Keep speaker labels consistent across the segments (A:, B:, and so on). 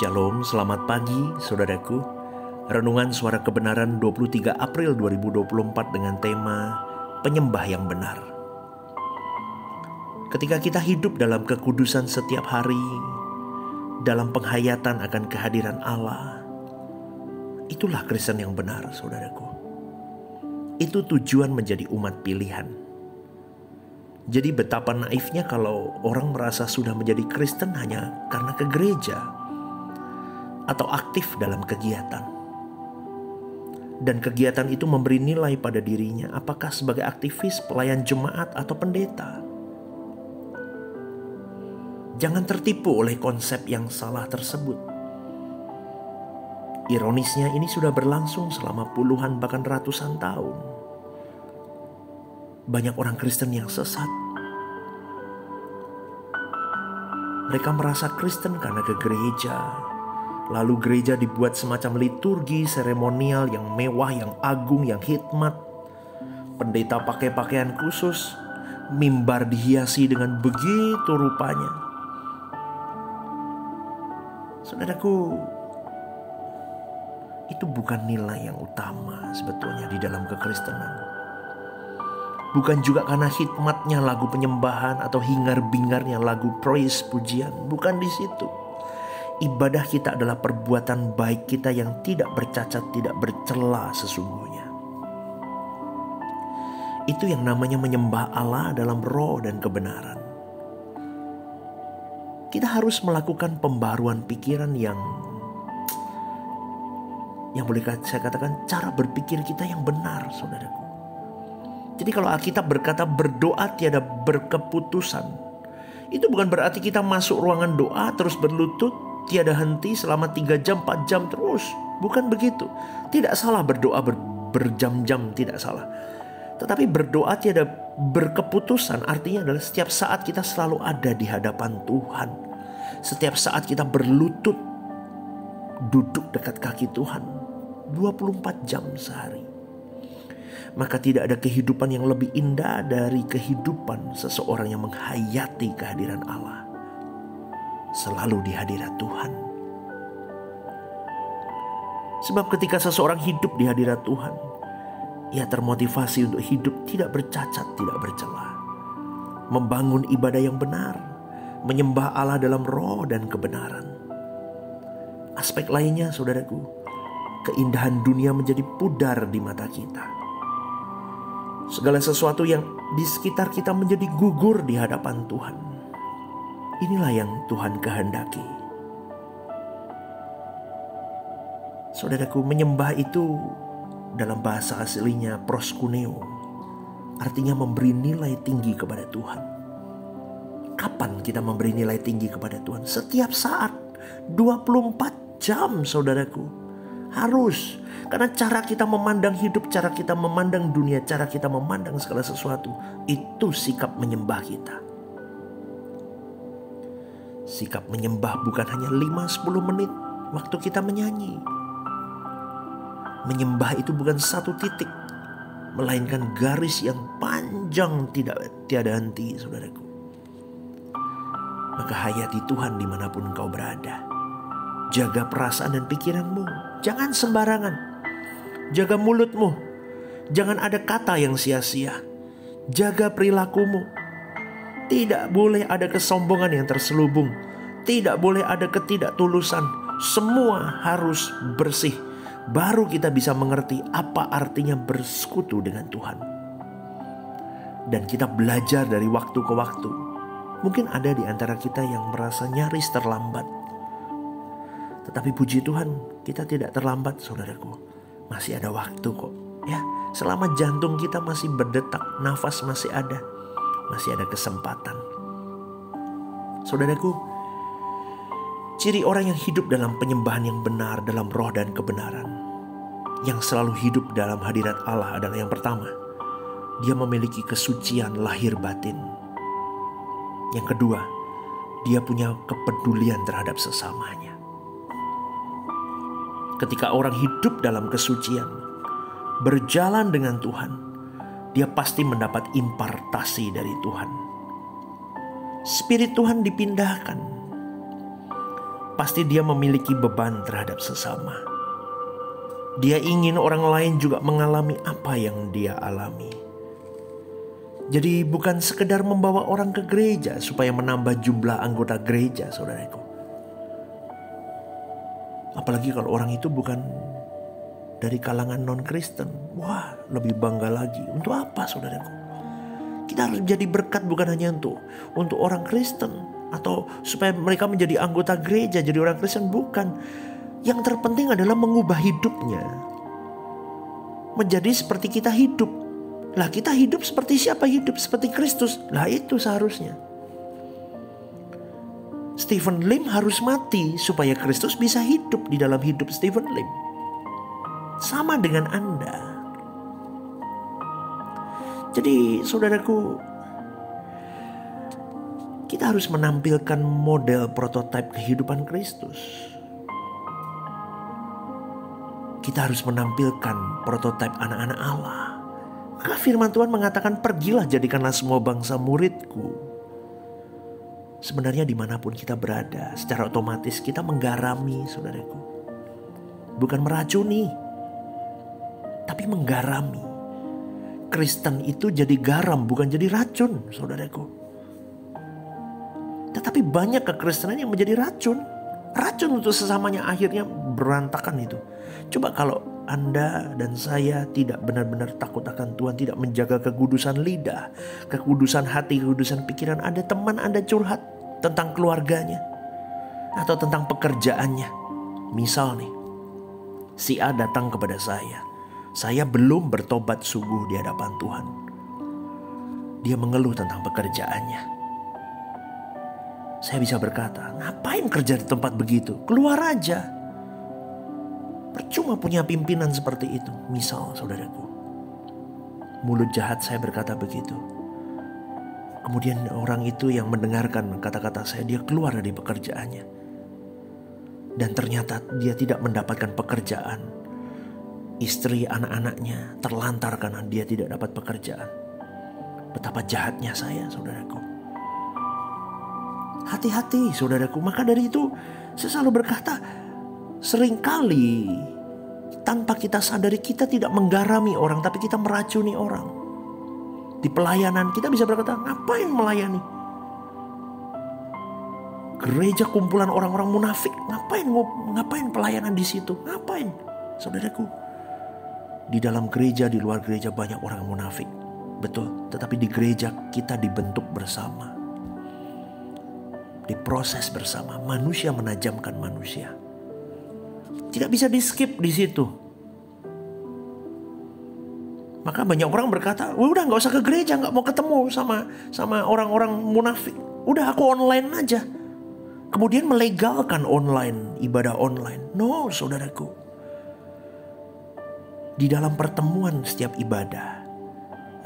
A: Shalom, selamat pagi saudaraku. Renungan Suara Kebenaran 23 April 2024 dengan tema Penyembah yang Benar. Ketika kita hidup dalam kekudusan setiap hari, dalam penghayatan akan kehadiran Allah, itulah Kristen yang benar saudaraku. Itu tujuan menjadi umat pilihan. Jadi betapa naifnya kalau orang merasa sudah menjadi Kristen hanya karena ke gereja atau aktif dalam kegiatan. Dan kegiatan itu memberi nilai pada dirinya, apakah sebagai aktivis, pelayan jemaat, atau pendeta. Jangan tertipu oleh konsep yang salah tersebut. Ironisnya ini sudah berlangsung selama puluhan bahkan ratusan tahun. Banyak orang Kristen yang sesat. Mereka merasa Kristen karena ke gereja. Lalu gereja dibuat semacam liturgi seremonial yang mewah, yang agung, yang hikmat. Pendeta pakai pakaian khusus, mimbar dihiasi dengan begitu rupanya. Saudaraku, itu bukan nilai yang utama sebetulnya di dalam kekristenan. Bukan juga karena hikmatnya lagu penyembahan atau hingar-bingarnya lagu praise pujian. Bukan di situ. Ibadah kita adalah perbuatan baik kita yang tidak bercacat, tidak bercela sesungguhnya. Itu yang namanya menyembah Allah dalam roh dan kebenaran. Kita harus melakukan pembaruan pikiran yang boleh saya katakan cara berpikir kita yang benar, saudaraku. Jadi kalau Alkitab berkata berdoa tiada berkeputusan, itu bukan berarti kita masuk ruangan doa terus berlutut tiada henti selama 3 jam, 4 jam terus. Bukan begitu. Tidak salah berdoa berjam-jam, tidak salah. Tetapi berdoa tiada berkeputusan artinya adalah setiap saat kita selalu ada di hadapan Tuhan. Setiap saat kita berlutut, duduk dekat kaki Tuhan 24 jam sehari. Maka tidak ada kehidupan yang lebih indah dari kehidupan seseorang yang menghayati kehadiran Allah. Selalu di hadirat Tuhan. Sebab ketika seseorang hidup di hadirat Tuhan, ia termotivasi untuk hidup tidak bercacat, tidak bercela. Membangun ibadah yang benar, menyembah Allah dalam roh dan kebenaran. Aspek lainnya, saudaraku, keindahan dunia menjadi pudar di mata kita. Segala sesuatu yang di sekitar kita menjadi gugur di hadapan Tuhan. Inilah yang Tuhan kehendaki. Saudaraku, menyembah itu dalam bahasa aslinya proskuneo, artinya memberi nilai tinggi kepada Tuhan. Kapan kita memberi nilai tinggi kepada Tuhan? Setiap saat, 24 jam saudaraku. Harus. Karena cara kita memandang hidup, cara kita memandang dunia, cara kita memandang segala sesuatu, itu sikap menyembah kita. Sikap menyembah bukan hanya 5-10 menit waktu kita menyanyi. Menyembah itu bukan satu titik, melainkan garis yang panjang tiada henti, saudaraku. Maka hayati Tuhan dimanapun engkau berada. Jaga perasaan dan pikiranmu. Jangan sembarangan. Jaga mulutmu. Jangan ada kata yang sia-sia. Jaga perilakumu. Tidak boleh ada kesombongan yang terselubung. Tidak boleh ada ketidaktulusan. Semua harus bersih. Baru kita bisa mengerti apa artinya bersekutu dengan Tuhan. Dan kita belajar dari waktu ke waktu. Mungkin ada di antara kita yang merasa nyaris terlambat. Tetapi puji Tuhan, kita tidak terlambat, saudaraku. Masih ada waktu kok. Ya, selama jantung kita masih berdetak, nafas masih ada kesempatan. Saudaraku, ciri orang yang hidup dalam penyembahan yang benar dalam roh dan kebenaran, yang selalu hidup dalam hadirat Allah adalah yang pertama, dia memiliki kesucian lahir batin. Yang kedua, dia punya kepedulian terhadap sesamanya. Ketika orang hidup dalam kesucian, berjalan dengan Tuhan, dia pasti mendapat impartasi dari Tuhan. Spirit Tuhan dipindahkan. pasti dia memiliki beban terhadap sesama. Dia ingin orang lain juga mengalami apa yang dia alami. Jadi bukan sekedar membawa orang ke gereja supaya menambah jumlah anggota gereja, saudaraku. Apalagi kalau orang itu bukan dari kalangan non-Kristen. Wah, lebih bangga lagi. Untuk apa, saudaraku? Kita harus jadi berkat bukan hanya untuk orang Kristen. Atau supaya mereka menjadi anggota gereja, jadi orang Kristen. Bukan. Yang terpenting adalah mengubah hidupnya. Menjadi seperti kita hidup. Lah kita hidup seperti siapa? Hidup seperti Kristus. Lah itu seharusnya. Stephen Lim harus mati supaya Kristus bisa hidup di dalam hidup Stephen Lim. Sama dengan Anda. Jadi saudaraku, kita harus menampilkan model prototipe kehidupan Kristus. Kita harus menampilkan prototipe anak-anak Allah. Maka firman Tuhan mengatakan, pergilah jadikanlah semua bangsa muridku. Sebenarnya dimanapun kita berada, secara otomatis kita menggarami, saudaraku. Bukan meracuni, tapi menggarami. Kristen itu jadi garam, bukan jadi racun, saudaraku. Tetapi banyak kekristenan yang menjadi racun. Racun untuk sesamanya, akhirnya berantakan itu. Coba kalau Anda dan saya tidak benar-benar takut akan Tuhan, tidak menjaga kekudusan lidah, kekudusan hati, kekudusan pikiran. Ada teman Anda curhat tentang keluarganya atau tentang pekerjaannya. Misal nih, si A datang kepada saya belum bertobat sungguh di hadapan Tuhan. Dia mengeluh tentang pekerjaannya. Saya bisa berkata, ngapain kerja di tempat begitu? Keluar aja. Percuma punya pimpinan seperti itu. Misal, saudaraku. Mulut jahat saya berkata begitu. Kemudian orang itu yang mendengarkan kata-kata saya, dia keluar dari pekerjaannya. Dan ternyata dia tidak mendapatkan pekerjaan. Istri, anak-anaknya terlantar karena dia tidak dapat pekerjaan. Betapa jahatnya saya, saudaraku. Hati-hati, saudaraku. Maka dari itu saya selalu berkata, seringkali tanpa kita sadari kita tidak menggarami orang, tapi kita meracuni orang. Di pelayanan kita bisa berkata, ngapain melayani? Gereja kumpulan orang-orang munafik, ngapain pelayanan di situ? Ngapain? Saudaraku, di dalam gereja, di luar gereja banyak orang munafik. Betul, tetapi di gereja kita dibentuk bersama. Diproses bersama, manusia menajamkan manusia. Tidak bisa di skip di situ. Maka banyak orang berkata, udah gak usah ke gereja, gak mau ketemu sama orang-orang munafik. Udah aku online aja. Kemudian melegalkan online, ibadah online. No, saudaraku. Di dalam pertemuan setiap ibadah,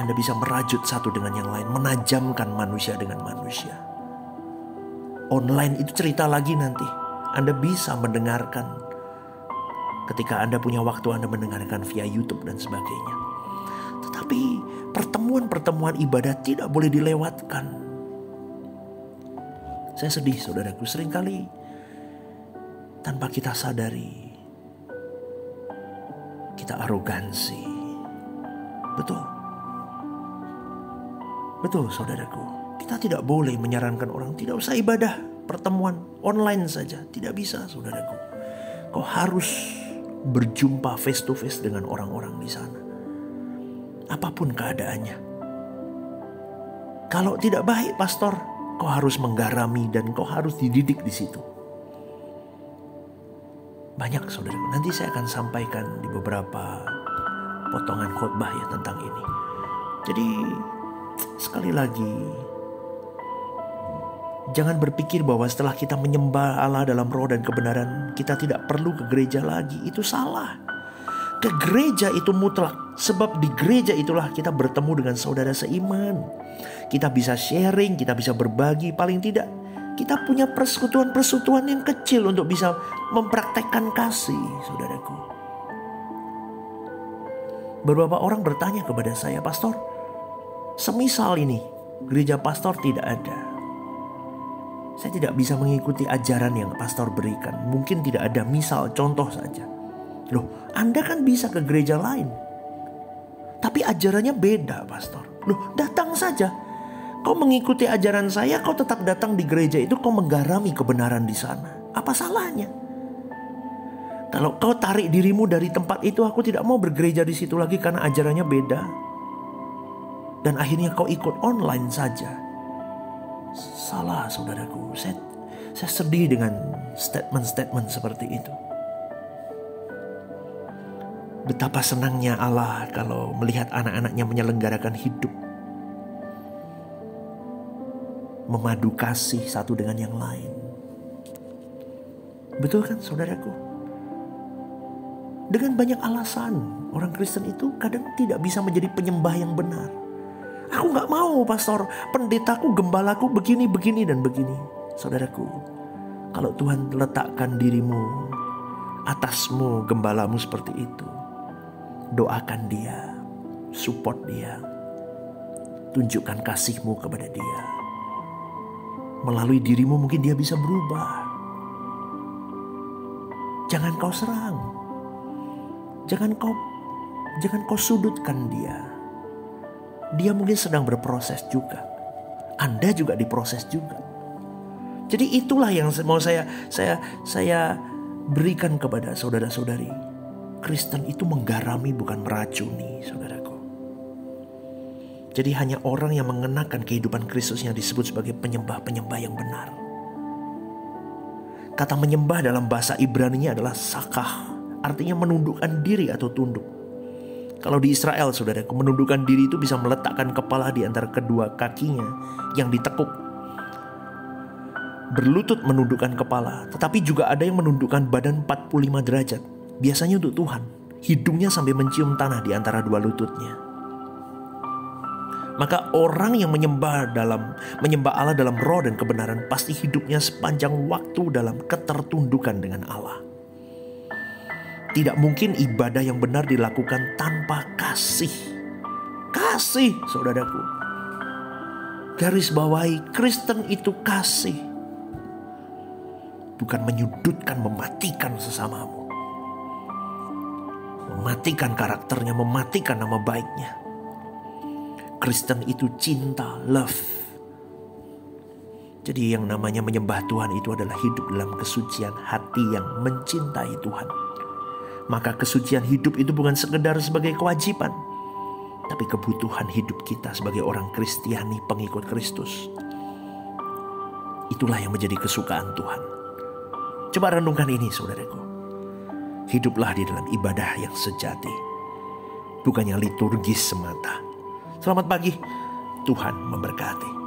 A: Anda bisa merajut satu dengan yang lain, menajamkan manusia dengan manusia. Online itu cerita lagi nanti. Anda bisa mendengarkan. Ketika Anda punya waktu, Anda mendengarkan via YouTube dan sebagainya. Tetapi pertemuan-pertemuan ibadah tidak boleh dilewatkan. Saya sedih, saudaraku, seringkali tanpa kita sadari kita arogansi. Betul. Betul, saudaraku. Kita tidak boleh menyarankan orang tidak usah ibadah pertemuan online saja. Tidak bisa, saudaraku. Kau harus berjumpa face to face dengan orang-orang di sana. Apapun keadaannya. Kalau tidak baik, pastor, kau harus menggarami dan kau harus dididik di situ. Banyak, saudaraku. Nanti saya akan sampaikan di beberapa potongan khotbah ya tentang ini. Jadi sekali lagi, jangan berpikir bahwa setelah kita menyembah Allah dalam roh dan kebenaran, kita tidak perlu ke gereja lagi. Itu salah. Ke gereja itu mutlak. Sebab di gereja itulah kita bertemu dengan saudara seiman. Kita bisa sharing, kita bisa berbagi. Paling tidak kita punya persekutuan-persekutuan yang kecil untuk bisa mempraktekkan kasih, saudaraku. Beberapa orang bertanya kepada saya, pastor, semisal ini gereja pastor tidak ada, Saya tidak bisa mengikuti ajaran yang pastor berikan. Mungkin tidak ada misal, contoh saja. Loh, Anda kan bisa ke gereja lain. Tapi ajarannya beda, pastor. Loh, datang saja. Kau mengikuti ajaran saya, kau tetap datang di gereja itu, kau menggarami kebenaran di sana. Apa salahnya? Kalau kau tarik dirimu dari tempat itu, aku tidak mau bergereja di situ lagi karena ajarannya beda. Dan akhirnya kau ikut online saja. Salah, saudaraku. Saya sedih dengan statement-statement seperti itu. Betapa senangnya Allah kalau melihat anak-anaknya menyelenggarakan hidup, memadu kasih satu dengan yang lain. Betul kan, saudaraku? Dengan banyak alasan, orang Kristen itu kadang tidak bisa menjadi penyembah yang benar. Aku gak mau, pastor, pendetaku, gembalaku begini, dan begini. Saudaraku, kalau Tuhan letakkan dirimu, atasmu, gembalamu seperti itu, doakan dia, support dia, tunjukkan kasihmu kepada dia. Melalui dirimu mungkin dia bisa berubah. Jangan kau serang, jangan kau sudutkan dia. Dia mungkin sedang berproses juga. Anda juga diproses juga. Jadi itulah yang mau saya berikan kepada saudara-saudari. Kristen itu menggarami bukan meracuni, saudaraku. Jadi hanya orang yang mengenakan kehidupan Kristus yang disebut sebagai penyembah-penyembah yang benar. Kata menyembah dalam bahasa Ibrani-nya adalah sakah. Artinya menundukkan diri atau tunduk. Kalau di Israel, saudaraku, menundukkan diri itu bisa meletakkan kepala di antara kedua kakinya yang ditekuk. Berlutut menundukkan kepala. Tetapi juga ada yang menundukkan badan 45 derajat. Biasanya untuk Tuhan. Hidungnya sampai mencium tanah di antara dua lututnya. Maka orang yang menyembah Allah dalam roh dan kebenaran, pasti hidupnya sepanjang waktu dalam ketertundukan dengan Allah. Tidak mungkin ibadah yang benar dilakukan tanpa kasih. Kasih, saudaraku. Garis bawahi, Kristen itu kasih. Bukan menyudutkan, mematikan sesamamu. Mematikan karakternya, mematikan nama baiknya. Kristen itu cinta, love. Jadi yang namanya menyembah Tuhan itu adalah hidup dalam kesucian hati yang mencintai Tuhan. Maka kesucian hidup itu bukan sekedar sebagai kewajiban, tapi kebutuhan hidup kita sebagai orang Kristiani, pengikut Kristus. Itulah yang menjadi kesukaan Tuhan. Coba renungkan ini, saudaraku. Hiduplah di dalam ibadah yang sejati, bukan yang liturgis semata. Selamat pagi, Tuhan memberkati.